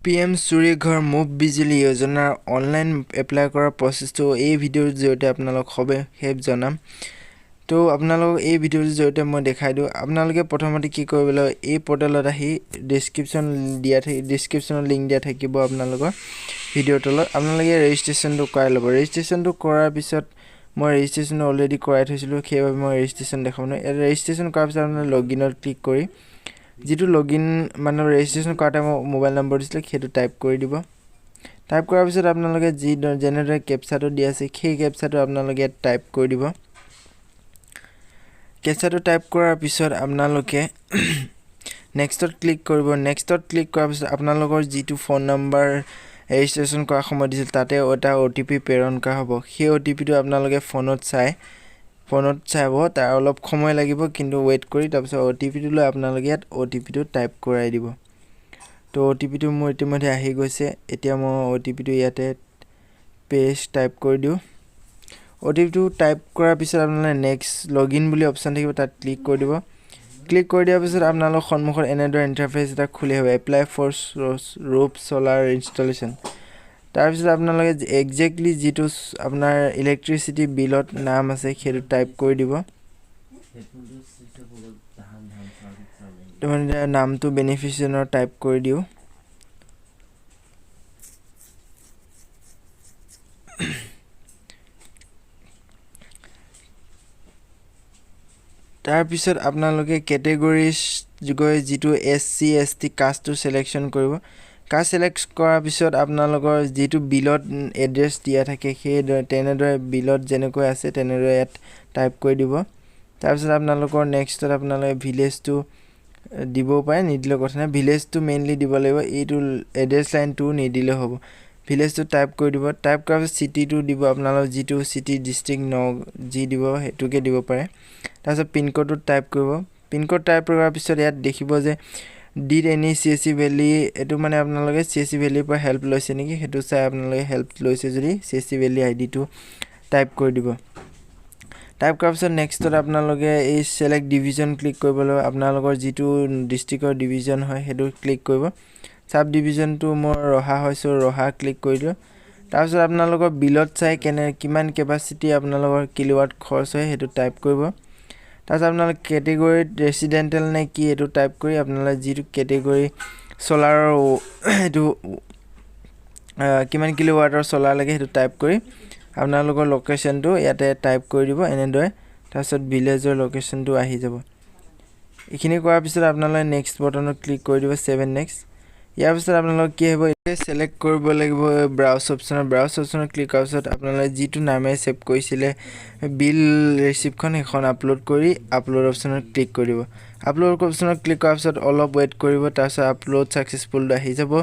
Pm Suriya Ghar Yojana online apply কৰাৰ প্ৰচেছটো এই ভিডিঅ'ৰ জৰিয়তে আপোনালোক হবে হেল্প জনাম তো আপোনালোক এই ভিডিঅ'ৰ জৰিয়তে মই দেখাই দিও আপোনালোকে প্ৰথমতে কি কৰিব লাগিব এই পৰ্টেলত আহি ডেসক্ৰিপচনৰ লিংক দিয়া থাকিব আপোনালোকৰ ভিডিঅ'ৰ তলত আপোনালোকে ৰেজিষ্ট্ৰেচনটো কৰাই ল'ব ৰেজিষ্ট্ৰেচনটো কৰাৰ পিছত মই ৰেজিষ্ট্ৰেচন অলৰেডি কৰাই থৈছিলো সেইবাবে মই ৰেজিষ্ট্ৰেচন দেখাবলৈ ৰেজিষ্ট্ৰেচন কৰাৰ পিছত আপোনালোকে লগইনত ক্লিক কৰি যেটো লগইন মানে ৰেজিষ্ট্ৰেচন কৰাতে মোবাইল নম্বৰ দিছিলে সেইটো টাইপ কৰি দিব টাইপ কৰাৰ পিছত আপোনালোকে যি জেনেৰেট ক্যাপচাটো দি আছে সেই ক্যাপচাটো আপোনালোকে টাইপ কৰি দিব ক্যাপচাটো টাইপ কৰাৰ পিছত আপোনালোকে নেক্সটত ক্লিক কৰিব নেক্সটত ক্লিক কৰাৰ পিছত আপোনালোকৰ যেটো ফোন নম্বৰ ৰেজিষ্ট্ৰেচন কৰা সময় দিছিল তাতে এটা ওটিপি প্ৰেৰণ কৰা হ'ব সেই ওটিপিটো আপোনালোকে ফোনত চাব তাৰ অলপ সময় লাগিব কিন্তু ওয়েট কৰি তাৰপিছত ওটিপিটো লৈ আপোনালোকে ইয়াত ওটিপিটো টাইপ কৰাই দিব তো ওটিপিটো মোৰ ইতিমধ্যে আহি গৈছে এতিয়া মই ওটিপিটো ইয়াতে পেষ্ট টাইপ কৰি দিও ওটিপিটো টাইপ কৰাৰ পিছত আপোনালোকে নেক্সট লগইন বুলি অপচন থাকিব তাত ক্লিক কৰি দিব ক্লিক কৰি দিয়াৰ পিছত আপোনালোকৰ সন্মুখত এনেদৰে ইন্টাৰফেস এটা খুলি হ'ব apply for roof solar installation তাৰ পিছত আপোনালোকে এক্স্যাক্টলি যেটো আপোনাৰ ইলেক্ট্ৰিসিটি বিলত নাম আছে সেইটো টাইপ কৰি দিব মানে নামটো বেনিফিচিয়াৰৰ টাইপ কৰি দিও তাৰ পিছত আপোনালোকে ক্যাটেগৰিজ গৈ যেটো এসসি এসটি কাষ্টটো সিলেকশন কৰিব কাষ্ট সিলেক্ট কৰাৰ পিছত আপোনালোকৰ যেটো বিলত এড্ৰেছ দিয়া থাকে সেই তেনেদৰে বিলত যেনেকৈ আছে তেনেদৰে ইয়াত টাইপ কৰি দিব তাৰ পিছত আপোনালোকৰ নেক্সটত আপোনালোকে ভিলেজটো দিব পাৰে নিদিলে কথা নাই ভিলেজটো মেইনলি দিব লাগিব এইটো এড্ৰেছ লাইনটো নিদিলে হ'ব ভিলেজটো টাইপ কৰি দিব টাইপ কৰাৰ পিছত সিটিটো দিব আপোনালোক যেটো সিটি ডিস্ট্ৰিক্ট যি দিব হেতুকে দিব পাৰে তাৰপিছত পিন কোডটো টাইপ কৰিব পিন কোড টাইপ কৰাৰ পিছত ইয়াত দেখিব যে ডিড এনি সিএসসি ভ্যালি এটো মানে আপোনালোকে সিএসসি ভ্যালিৰ পৰা হেল্প লৈছে নেকি হেতু চাই আপোনালোকে হেল্প লৈছে যদি সিএসসি ভ্যালি আইডিটো টাইপ কৰি দিব টাইপ কৰাৰ পিছত নেক্সটত আপোনালোকে এই সিলেক্ট ডিভিজন ক্লিক কৰিব লাগিব আপোনালোকৰ যেটো ডিস্ট্ৰিক্টৰ ডিভিজন হয় হেতু ক্লিক কৰিব সাব ডিভিজনটো মোৰ ৰহা হৈছো ৰহা ক্লিক কৰি দিও তাৰ পিছত আপোনালোকৰ বিলত চাই কিমান কেপাসিটি আপোনালোকৰ কিলোৱাট খৰচ হয় হেতু টাইপ কৰিব তাৰপিছত আপোনালোকে ক্যাটেগৰি ৰেসিডেন্টাল নে কি এটো টাইপ কৰি আপোনালোকে যেটো ক্যাটেগৰি সোলাৰৰ এটো কিমান কিলোৱাটৰ সোলাৰ লাগে হেতু টাইপ কৰি আপোনালোকৰ লোকেশনটো ইয়াতে টাইপ কৰি দিব এনেদৰে তাৰপিছত ভিলেজৰ লোকেশনটো আহি যাব এখিনি কৰাৰ পিছত আপোনালোকে নেক্সট বটনত ক্লিক কৰি দিব 7 নেক্সট ইয়াৰ পিছত আপোনালোক কি হ'ব এতিয়া সিলেক্ট কৰিব লাগিব ব্ৰাউজ অপচনত ক্লিক কৰাৰ পিছত আপোনালোকে যেটো নামে সেভ কৰিছিলে বিল ৰিসিপ্টখন এখন আপলোড কৰি আপলোড অপচনত ক্লিক কৰিব আপলোড অপচনত ক্লিক কৰাৰ পিছত অলপ ওয়েট কৰিব তাৰপিছত আপলোড সাকসেসফুল আহি যাব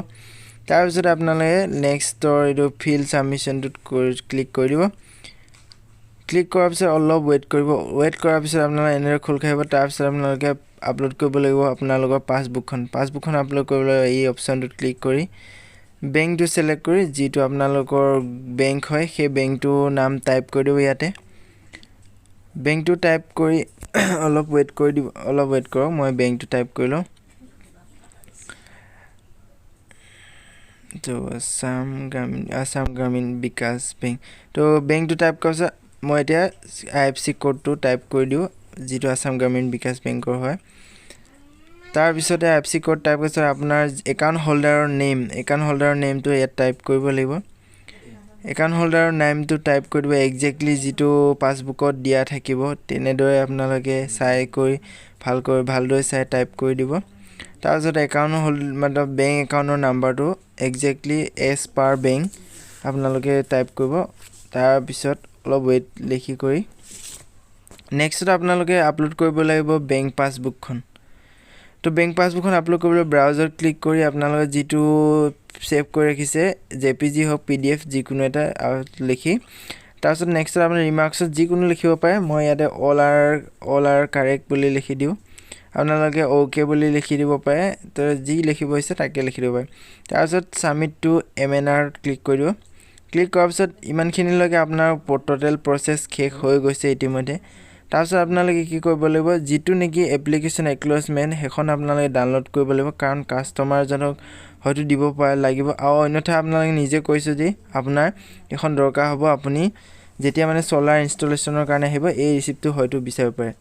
তাৰ পিছত আপোনালোকে নেক্সটৰ এটো ফিল সাবমিশনটোত ক্লিক কৰি দিব ক্লিক কৰাৰ পিছত অলপ ওয়েট কৰিব ওয়েট কৰাৰ পিছত আপোনালোকে এনেদৰে খোল খাইব তাৰ পিছত আপোনালোকে আপলোড কৰিব লাগিব আপোনালোকৰ পাসবুকখন আপলোড কৰিবলৈ এই অপচনটোত ক্লিক কৰি বেংকটো সিলেক্ট কৰি যেটো আপোনালোকৰ বেংক হয় সেই বেংকটো নাম টাইপ কৰি দিব ইয়াতে বেংকটো টাইপ কৰি অলপ ওয়েট কৰি দিব অলপ ওয়েট কৰক মই বেংকটো টাইপ কৰি লও তো আসাম গ্ৰামীণ বিকাশ বেংক তো বেংকটো টাইপ কৰছ মই এতিয়া আইএফসি কোডটো টাইপ কৰি দিও যেটো আসাম গ্ৰামীণ বিকাশ বেংকৰ হয় তাৰ পিছতে আইএফসি কোড টাইপ কৰছ আপোনাৰ একাউন্ট হোল্ডাৰৰ নেমটো ইয়াত টাইপ কৰিব লাগিব একাউন্ট হোল্ডাৰৰ নামটো টাইপ কৰি দিব এক্স্যাক্টলি যেটো পাসবুকত দিয়া থাকিব তেনেদৰে আপোনালোকে চাই কৰি ভালদৰে চাই টাইপ কৰি দিব তাৰপিছত একাউন্ট মানে বেংক একাউন্টৰ নাম্বাৰটো এক্স্যাক্টলি এজ পাৰ বেংক আপোনালোকে টাইপ কৰিব তাৰ পিছত অলপ ওয়েট লিখি কৰি নেক্সট আপোনালোকে আপলোড কৰিব লাগিব বেংক পাসবুকখন তো বেংক পাসবুকখন আপলোড কৰিবলৈ ব্ৰাউজাৰ ক্লিক কৰি আপোনালোকে যেটো সেভ কৰি ৰাখিছে জেপিজি হক পিডিএফ যিকোনো এটা লিখি তাৰপিছত নেক্সট আপুনি ৰিমাৰ্কছত যিকোনো লিখিব পাৰে মই ইয়াতে অল আৰ কাৰেক্ট বুলি লিখি দিও আপোনালোকে ওকে বুলি লিখি দিব পাৰে তো যি লিখিব হৈছে তাকে লিখি দিব পাৰে তাৰপিছত সাবমিট টু এমএনআৰ ক্লিক কৰি দিব ক্লিক কৰাৰ পিছত ইমানখিনিলৈকে আপোনাৰ টোটাল প্ৰসেস শেষ হৈ গৈছে ইতিমধ্যে তাৰপিছত আপোনালোকে কি কৰিব লাগিব যেটো নেকি এপ্লিকেশন একনলেজমেন্ট হেখন আপোনালোকে ডাউনলোড কৰিব লাগিব কাৰণ কাস্টমাৰ জনক হয়তো দিব পাৰে লাগিব আৰু অন্যথা আপোনালোকে নিজে কৈছে যে আপোনাৰ এখন দৰকাৰ হ'ব আপুনি যেতিয়া মানে চলাৰ ইনষ্টলেশ্যনৰ কাৰণে আহিব এই ৰিচিপ্টটো হয়তো বিচাৰিব পাৰে